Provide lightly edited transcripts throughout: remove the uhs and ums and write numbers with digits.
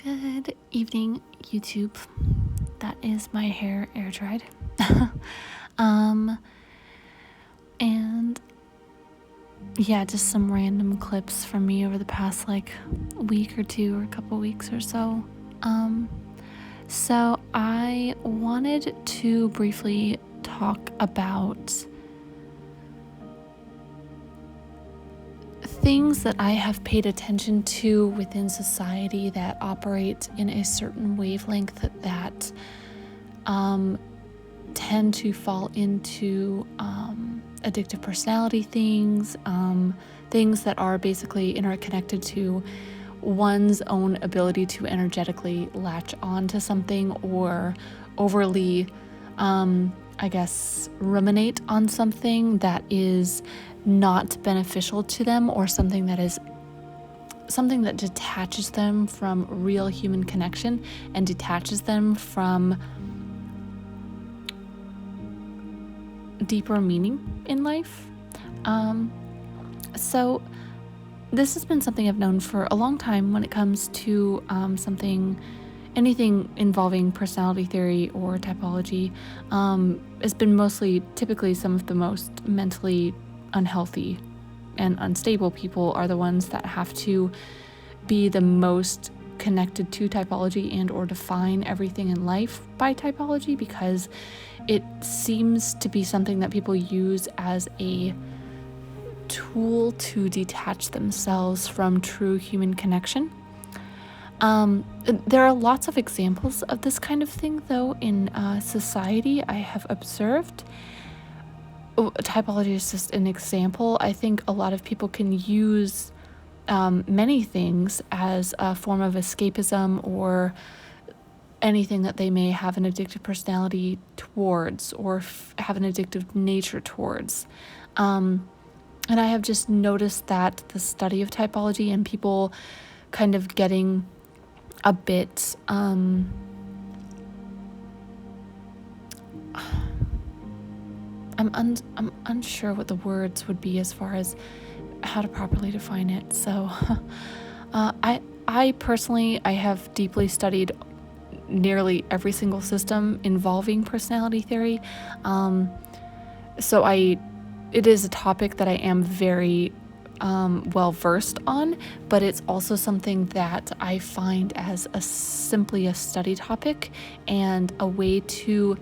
Good evening, YouTube. That is my hair air dried. And yeah, just some random clips from me over the past week or two or a couple weeks or so. So I wanted to briefly talk about things that I have paid attention to within society that operate in a certain wavelength that tend to fall into addictive personality things, things that are basically interconnected to one's own ability to energetically latch on to something or overly, ruminate on something that is not beneficial to them, or something that detaches them from real human connection and detaches them from deeper meaning in life. So this has been something I've known for a long time when it comes to anything involving personality theory or typology. It's been typically some of the most mentally unhealthy and unstable people are the ones that have to be the most connected to typology and or define everything in life by typology, because it seems to be something that people use as a tool to detach themselves from true human connection. There are lots of examples of this kind of thing, though, in society I have observed. Typology is just an example. I think a lot of people can use many things as a form of escapism, or anything that they may have an addictive personality towards, or have an addictive nature towards. And I have just noticed that the study of typology and people kind of getting a bit I'm unsure what the words would be as far as how to properly define it. So I personally have deeply studied nearly every single system involving personality theory. So it is a topic that I am very well versed on, but it's also something that I find as simply a study topic and a way to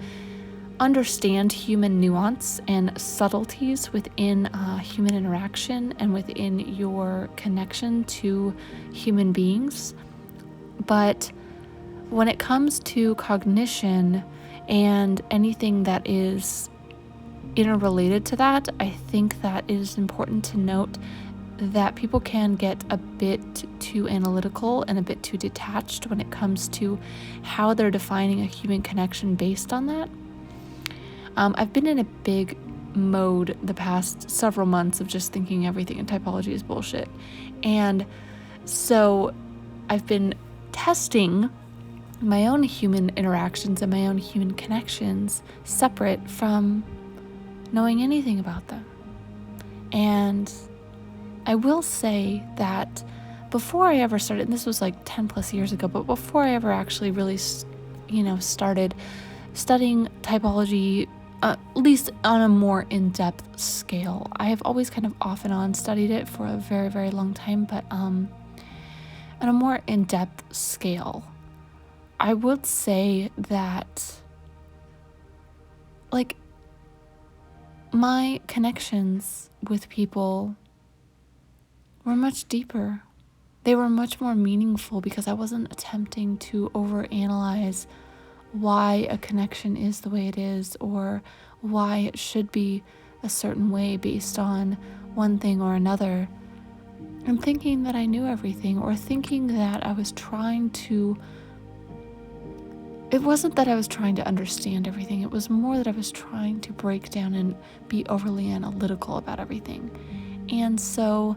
understand human nuance and subtleties within human interaction and within your connection to human beings. But when it comes to cognition and anything that is interrelated to that, I think that it is important to note that people can get a bit too analytical and a bit too detached when it comes to how they're defining a human connection based on that. I've been in a big mode the past several months of just thinking everything in typology is bullshit. And so I've been testing my own human interactions and my own human connections separate from knowing anything about them. And I will say that before I ever started, and this was 10 plus years ago, but before I ever actually really, started studying typology, at least on a more in-depth scale. I have always kind of off and on studied it for a very, very long time, but on a more in-depth scale, I would say that my connections with people were much deeper. They were much more meaningful because I wasn't attempting to overanalyze why a connection is the way it is, or why it should be a certain way based on one thing or another. I'm thinking that I knew everything, or thinking that I was trying to... It wasn't that I was trying to understand everything. It was more that I was trying to break down and be overly analytical about everything. And so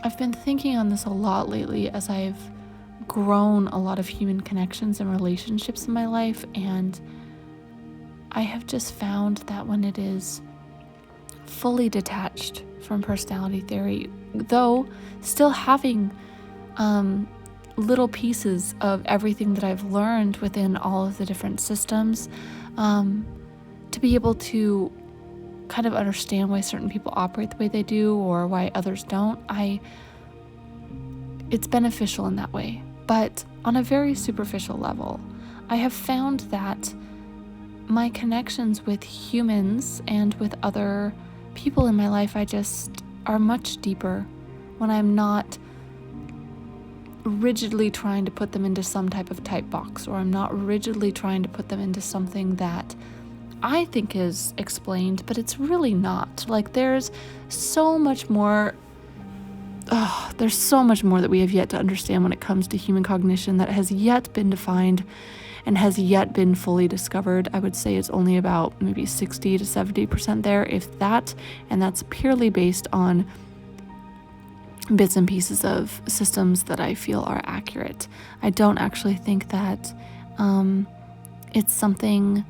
I've been thinking on this a lot lately as I've grown a lot of human connections and relationships in my life, and I have just found that when it is fully detached from personality theory, though still having little pieces of everything that I've learned within all of the different systems, to be able to kind of understand why certain people operate the way they do or why others don't. It's beneficial in that way. But on a very superficial level, I have found that my connections with humans and with other people in my life, are much deeper when I'm not rigidly trying to put them into some type of type box, or I'm not rigidly trying to put them into something that I think is explained, but it's really not. Like, there's so much more that we have yet to understand when it comes to human cognition that has yet been defined and has yet been fully discovered. I would say it's only about maybe 60 to 70% there, if that, and that's purely based on bits and pieces of systems that I feel are accurate. I don't actually think that it's something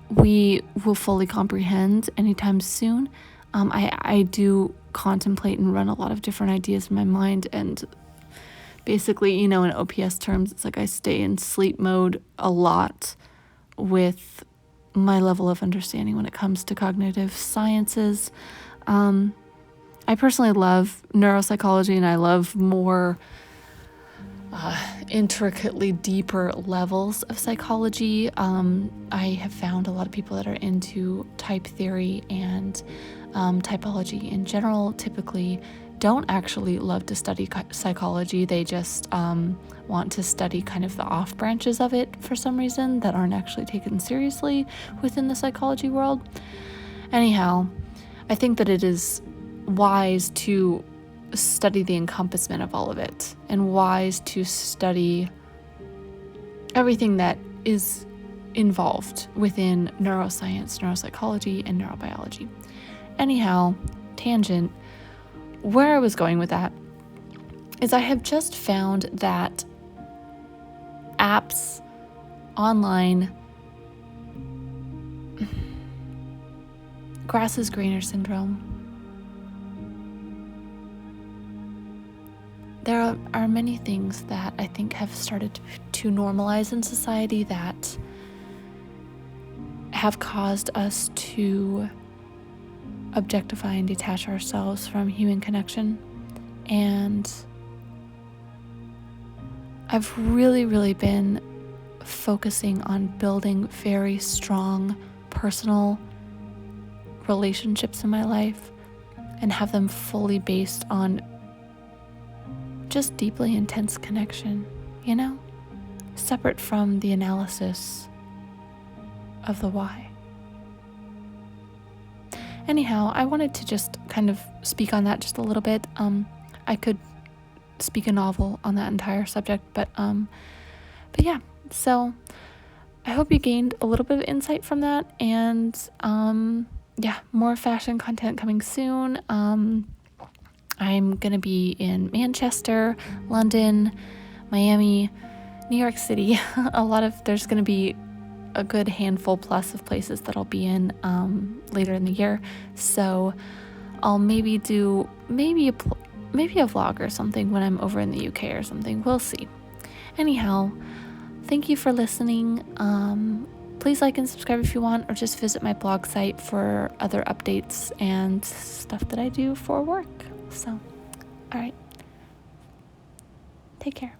we will fully comprehend anytime soon. I do contemplate and run a lot of different ideas in my mind, and basically, in OPS terms, it's like I stay in sleep mode a lot with my level of understanding when it comes to cognitive sciences. I personally love neuropsychology, and I love more intricately deeper levels of psychology. I have found a lot of people that are into type theory and typology in general typically don't actually love to study psychology. They just want to study kind of the off branches of it for some reason that aren't actually taken seriously within the psychology world. Anyhow, I think that it is wise to study the encompassment of all of it, and wise to study everything that is involved within neuroscience, neuropsychology, and neurobiology. Anyhow, tangent, where I was going with that is I have just found that apps online, grass is greener syndrome. There are many things that I think have started to normalize in society that have caused us to objectify and detach ourselves from human connection. And I've really, really been focusing on building very strong personal relationships in my life and have them fully based on just deeply intense connection, separate from the analysis of the why. Anyhow, I wanted to just kind of speak on that just a little bit. I could speak a novel on that entire subject, but yeah. So I hope you gained a little bit of insight from that, and more fashion content coming soon. I'm going to be in Manchester, London, Miami, New York City. There's going to be a good handful plus of places that I'll be in later in the year. So I'll maybe do a vlog or something when I'm over in the UK or something. We'll see. Anyhow, thank you for listening. Please like and subscribe if you want, or just visit my blog site for other updates and stuff that I do for work. So, all right. Take care.